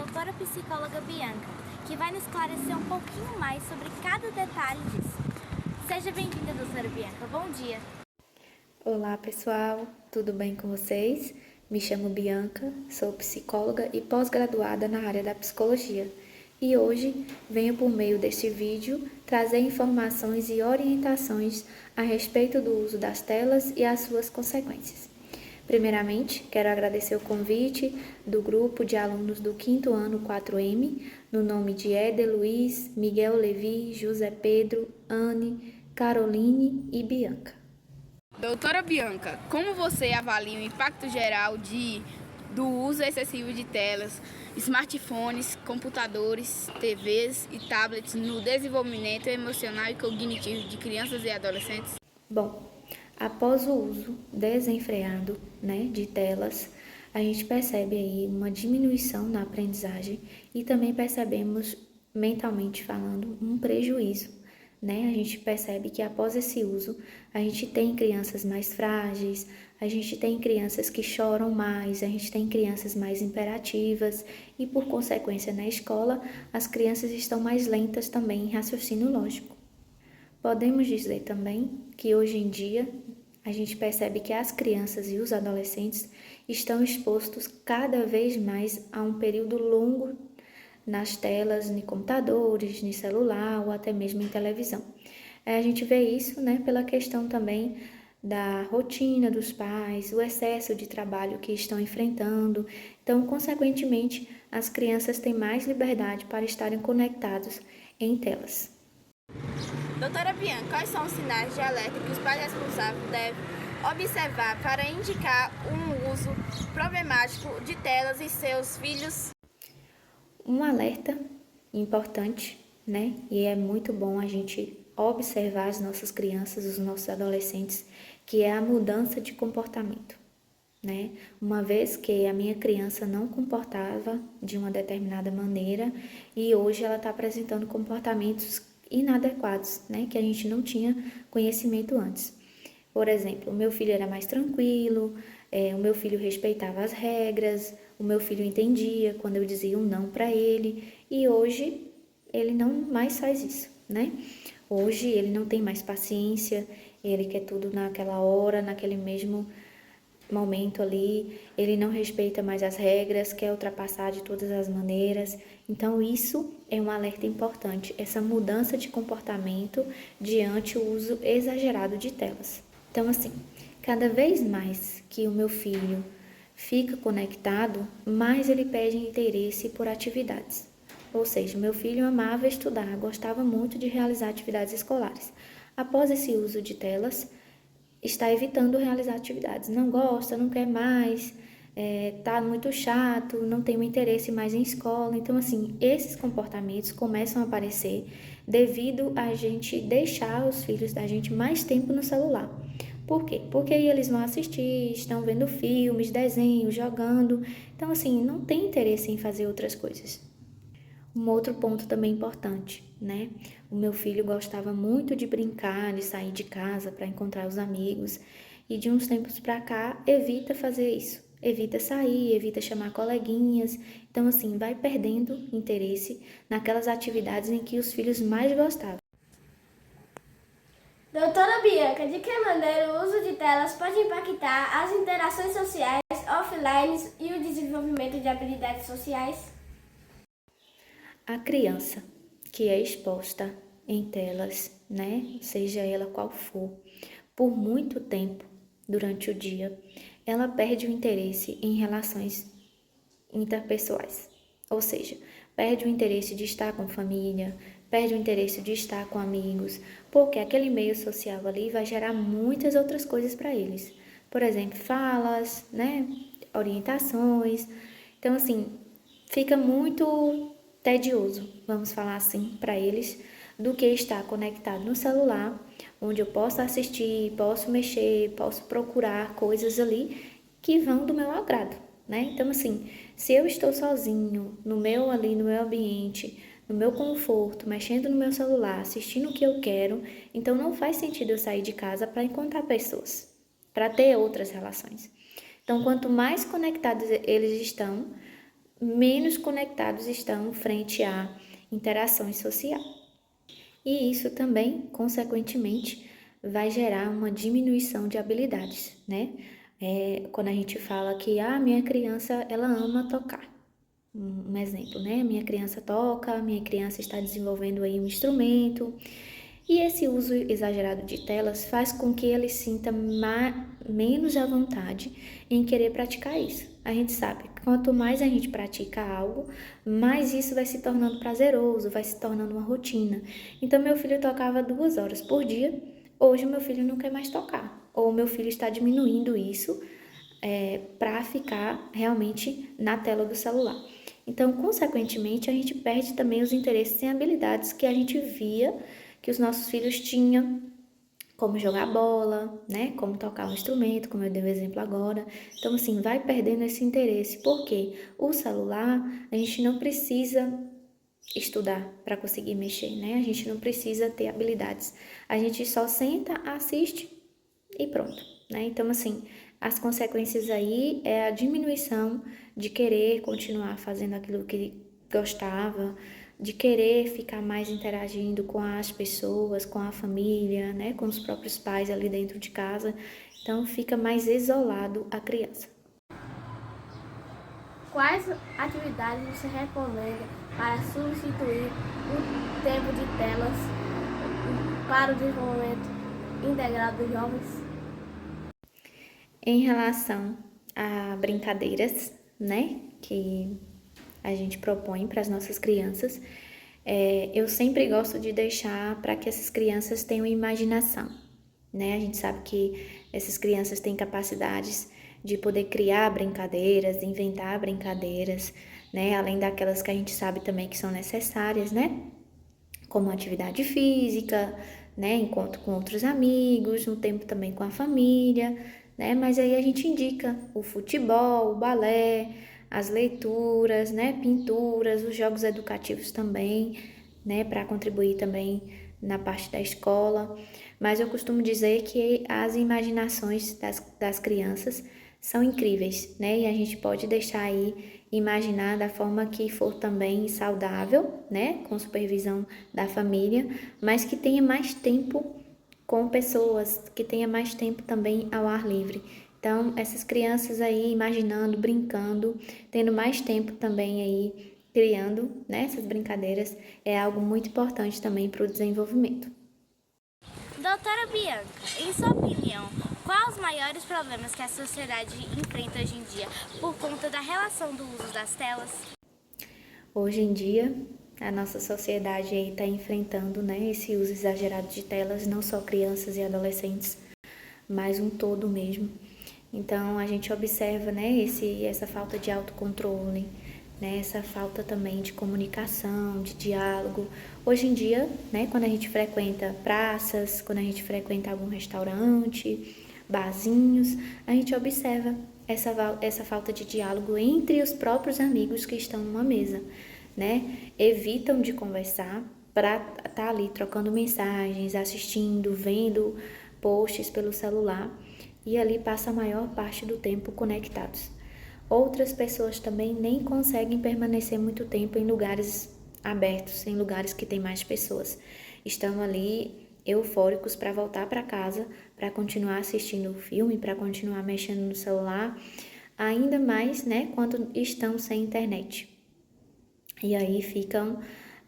doutora psicóloga Bianca, que vai nos esclarecer um pouquinho mais sobre cada detalhe disso. Seja bem-vinda, doutora Bianca. Bom dia. Olá, pessoal. Tudo bem com vocês? Me chamo Bianca, sou psicóloga e pós-graduada na área da psicologia. E hoje venho por meio deste vídeo trazer informações e orientações a respeito do uso das telas e as suas consequências. Primeiramente, quero agradecer o convite do grupo de alunos do 5º ano 4M, no nome de Éder Luiz, Miguel Levi, José Pedro, Anne, Caroline e Bianca. Doutora Bianca, como você avalia o impacto geral do uso excessivo de telas, smartphones, computadores, TVs e tablets no desenvolvimento emocional e cognitivo de crianças e adolescentes? Bom, após o uso desenfreado, de telas, a gente percebe aí uma diminuição na aprendizagem e também percebemos, mentalmente falando, um prejuízo, A gente percebe que após esse uso, a gente tem crianças mais frágeis, a gente tem crianças que choram mais, a gente tem crianças mais imperativas e, por consequência, na escola, as crianças estão mais lentas também em raciocínio lógico. Podemos dizer também que hoje em dia a gente percebe que as crianças e os adolescentes estão expostos cada vez mais a um período longo nas telas, em computadores, em celular ou até mesmo em televisão. A gente vê isso, pela questão também da rotina dos pais, o excesso de trabalho que estão enfrentando. Então, consequentemente, as crianças têm mais liberdade para estarem conectados em telas. Doutora Bianca, quais são os sinais de alerta que os pais responsáveis devem observar para indicar um uso problemático de telas em seus filhos? Um alerta importante, E é muito bom a gente observar as nossas crianças, os nossos adolescentes, que é a mudança de comportamento, Uma vez que a minha criança não comportava de uma determinada maneira e hoje ela está apresentando comportamentos inadequados, que a gente não tinha conhecimento antes. Por exemplo, o meu filho era mais tranquilo, o meu filho respeitava as regras, o meu filho entendia quando eu dizia um não para ele e hoje ele não mais faz isso, Hoje ele não tem mais paciência, ele quer tudo naquela hora, naquele mesmo momento ali, ele não respeita mais as regras, quer ultrapassar de todas as maneiras. Então isso é um alerta importante, essa mudança de comportamento diante o uso exagerado de telas. Então assim, cada vez mais que o meu filho fica conectado, mais ele perde interesse por atividades. Ou seja, meu filho amava estudar, gostava muito de realizar atividades escolares. Após esse uso de telas, está evitando realizar atividades. Não gosta, não quer mais, tá muito chato, não tem um interesse mais em escola. Então, assim, esses comportamentos começam a aparecer devido a gente deixar os filhos da gente mais tempo no celular. Por quê? Porque aí eles vão assistir, estão vendo filmes, desenhos, jogando. Então, assim, não tem interesse em fazer outras coisas. Um outro ponto também importante, O meu filho gostava muito de brincar, de sair de casa para encontrar os amigos e de uns tempos para cá evita fazer isso. Evita sair, evita chamar coleguinhas. Então, assim, vai perdendo interesse naquelas atividades em que os filhos mais gostavam. Doutora Bianca, de que maneira o uso de telas pode impactar as interações sociais, offline e o desenvolvimento de habilidades sociais? A criança que é exposta em telas, Seja ela qual for, por muito tempo durante o dia, ela perde o interesse em relações interpessoais. Ou seja, perde o interesse de estar com família, perde o interesse de estar com amigos, porque aquele meio social ali vai gerar muitas outras coisas para eles. Por exemplo, falas, orientações. Então, assim, fica muito tedioso, vamos falar assim, para eles, do que estar conectado no celular, onde eu posso assistir, posso mexer, posso procurar coisas ali que vão do meu agrado, Então, assim, se eu estou sozinho, no meu ambiente, no meu conforto, mexendo no meu celular, assistindo o que eu quero, então não faz sentido eu sair de casa para encontrar pessoas, para ter outras relações. Então, quanto mais conectados eles estão, menos conectados estão frente a interações sociais. E isso também, consequentemente, vai gerar uma diminuição de habilidades, né? Quando a gente fala que a minha criança, ela ama tocar. Um exemplo, né? Minha criança toca, minha criança está desenvolvendo aí um instrumento. E esse uso exagerado de telas faz com que ele sinta menos à vontade em querer praticar isso. A gente sabe que quanto mais a gente pratica algo, mais isso vai se tornando prazeroso, vai se tornando uma rotina. Então, meu filho tocava 2 horas por dia, hoje meu filho não quer mais tocar. Ou meu filho está diminuindo isso para ficar realmente na tela do celular. Então, consequentemente, a gente perde também os interesses em habilidades que a gente via que os nossos filhos tinham, como jogar bola, né? Como tocar um instrumento, como eu dei o exemplo agora. Então, assim, vai perdendo esse interesse, porque o celular, a gente não precisa estudar para conseguir mexer, né? A gente não precisa ter habilidades. A gente só senta, assiste e pronto, né? Então, assim, as consequências aí é a diminuição de querer continuar fazendo aquilo que gostava, de querer ficar mais interagindo com as pessoas, com a família, né, com os próprios pais ali dentro de casa. Então fica mais isolado a criança. Quais atividades você recomenda para substituir o tempo de telas para o desenvolvimento integral dos jovens? Em relação a brincadeiras, né, que a gente propõe para as nossas crianças, eu sempre gosto de deixar para que essas crianças tenham imaginação, né? A gente sabe que essas crianças têm capacidades de poder criar brincadeiras, inventar brincadeiras, né? Além daquelas que a gente sabe também que são necessárias, né? Como atividade física, né? Encontro com outros amigos, um tempo também com a família, né? Mas aí a gente indica o futebol, o balé, as leituras, né? Pinturas, os jogos educativos também, né? Para contribuir também na parte da escola. Mas eu costumo dizer que as imaginações das crianças são incríveis, né? E a gente pode deixar aí imaginar da forma que for também saudável, né? Com supervisão da família, mas que tenha mais tempo com pessoas, que tenha mais tempo também ao ar livre. Então, essas crianças aí imaginando, brincando, tendo mais tempo também aí criando, né, essas brincadeiras, é algo muito importante também para o desenvolvimento. Doutora Bianca, em sua opinião, quais os maiores problemas que a sociedade enfrenta hoje em dia por conta da relação do uso das telas? Hoje em dia, a nossa sociedade aí está enfrentando, né, esse uso exagerado de telas, não só crianças e adolescentes, mas um todo mesmo. Então, a gente observa, né, essa falta de autocontrole, né, essa falta também de comunicação, de diálogo. Hoje em dia, né, quando a gente frequenta praças, quando a gente frequenta algum restaurante, barzinhos, a gente observa essa falta de diálogo entre os próprios amigos que estão numa mesa, né? Evitam de conversar para estar ali trocando mensagens, assistindo, vendo posts pelo celular e ali passa a maior parte do tempo conectados. Outras pessoas também nem conseguem permanecer muito tempo em lugares abertos, em lugares que tem mais pessoas. Estão ali eufóricos para voltar para casa, para continuar assistindo o filme, para continuar mexendo no celular, ainda mais, né, quando estão sem internet. E aí ficam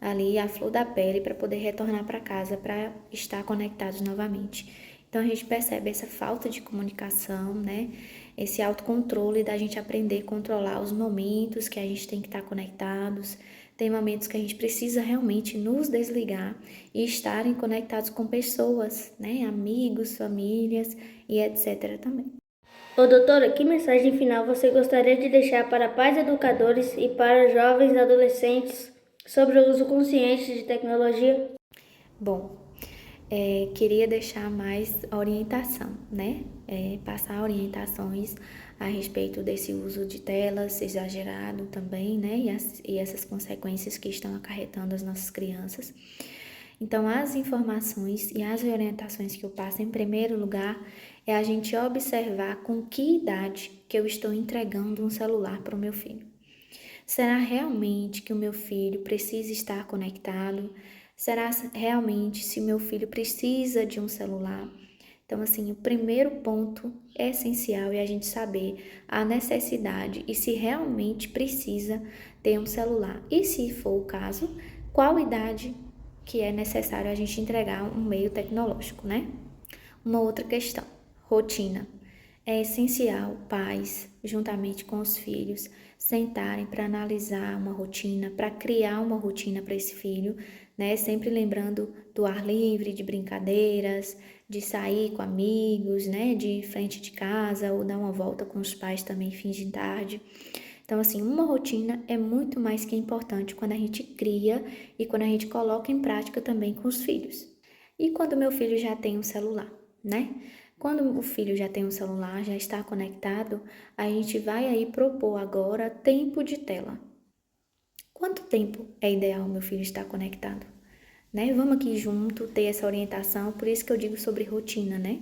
ali à flor da pele para poder retornar para casa, para estar conectados novamente. Então a gente percebe essa falta de comunicação, né? Esse autocontrole da gente aprender a controlar os momentos que a gente tem que estar conectados. Tem momentos que a gente precisa realmente nos desligar e estarem conectados com pessoas, né? Amigos, famílias e etc. também. Ô doutora, que mensagem final você gostaria de deixar para pais educadores e para jovens e adolescentes sobre o uso consciente de tecnologia? Bom, queria deixar mais orientação, né? Passar orientações a respeito desse uso de telas exagerado também, né? E essas consequências que estão acarretando as nossas crianças. Então, as informações e as orientações que eu passo, em primeiro lugar, é a gente observar com que idade que eu estou entregando um celular para o meu filho. Será realmente que o meu filho precisa estar conectado? Será realmente se o meu filho precisa de um celular? Então, assim, o primeiro ponto essencial é a gente saber a necessidade e se realmente precisa ter um celular. E se for o caso, qual idade que é necessário a gente entregar um meio tecnológico, né? Uma outra questão, rotina. É essencial pais, juntamente com os filhos, sentarem para analisar uma rotina, para criar uma rotina para esse filho, né? Sempre lembrando do ar livre, de brincadeiras, de sair com amigos, né? De frente de casa ou dar uma volta com os pais também, fim de tarde. Então, assim, uma rotina é muito mais que importante quando a gente cria e quando a gente coloca em prática também com os filhos. E quando meu filho já tem um celular, né? Quando o filho já tem um celular, já está conectado, a gente vai aí propor agora tempo de tela. Quanto tempo é ideal meu filho estar conectado? Né? Vamos aqui junto ter essa orientação, por isso que eu digo sobre rotina, né?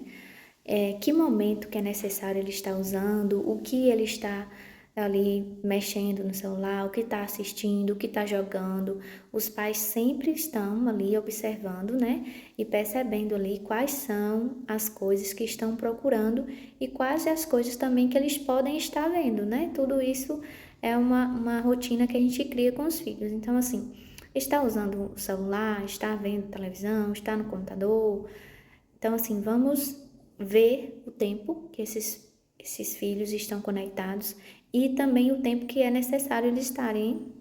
Que momento que é necessário ele estar usando, o que ele está ali mexendo no celular, o que está assistindo, o que está jogando. Os pais sempre estão ali observando, né? E percebendo ali quais são as coisas que estão procurando e quais as coisas também que eles podem estar vendo, né? Tudo isso é uma rotina que a gente cria com os filhos. Então, assim, está usando o celular, está vendo televisão, está no computador. Então, assim, vamos ver o tempo que esses filhos estão conectados e também o tempo que é necessário eles estarem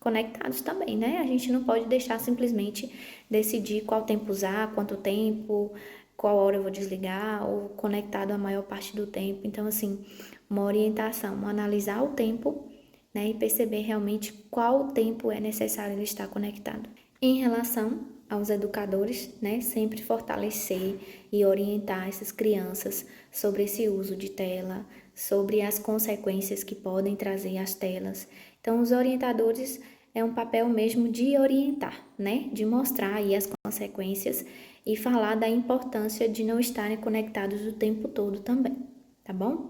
conectados também, né? A gente não pode deixar simplesmente decidir qual tempo usar, quanto tempo, qual hora eu vou desligar ou conectado a maior parte do tempo. Então, assim, uma orientação, analisar o tempo, né, e perceber realmente qual tempo é necessário ele estar conectado. Em relação aos educadores, né, sempre fortalecer e orientar essas crianças sobre esse uso de tela, sobre as consequências que podem trazer as telas. Então, os orientadores é um papel mesmo de orientar, né, de mostrar aí as consequências e falar da importância de não estarem conectados o tempo todo também, tá bom?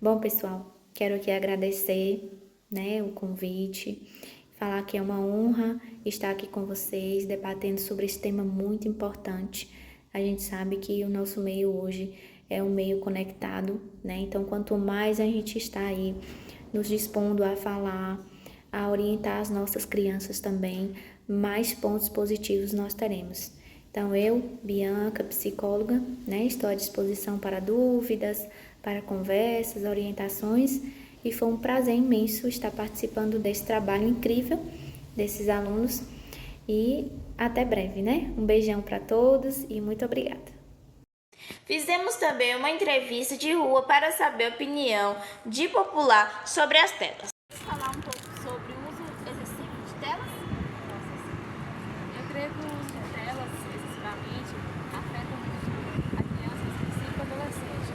Bom, pessoal, quero aqui agradecer, né, o convite, falar que é uma honra estar aqui com vocês, debatendo sobre esse tema muito importante. A gente sabe que o nosso meio hoje é um meio conectado, né? Então, quanto mais a gente está aí nos dispondo a falar, a orientar as nossas crianças também, mais pontos positivos nós teremos. Então, eu, Bianca, psicóloga, né, estou à disposição para dúvidas, para conversas, orientações, e foi um prazer imenso estar participando desse trabalho incrível desses alunos e até breve, né? Um beijão para todos e muito obrigada. Fizemos também uma entrevista de rua para saber a opinião de popular sobre as telas. Falar um pouco sobre o uso excessivo de telas? Eu creio que o uso de telas excessivamente afeta muito a criança, específico o adolescente,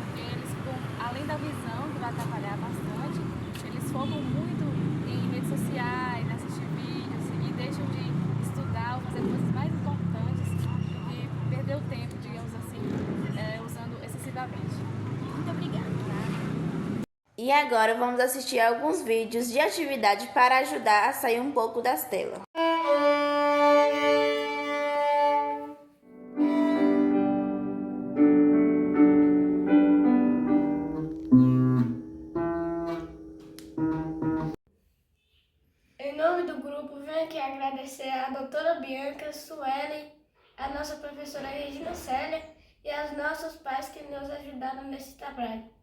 porque eles, além da visão, que vai atrapalhar bastante, eles focam muito em redes sociais, em assistir vídeos e deixam de estudar ou fazer coisas mais importantes e perder o tempo, digamos assim, usando excessivamente. Muito obrigada. E agora vamos assistir alguns vídeos de atividade para ajudar a sair um pouco das telas. Em nome do grupo, venho aqui agradecer a doutora Bianca, Suelen, a nossa professora Regina Célia e aos nossos pais que nos ajudaram nesse trabalho.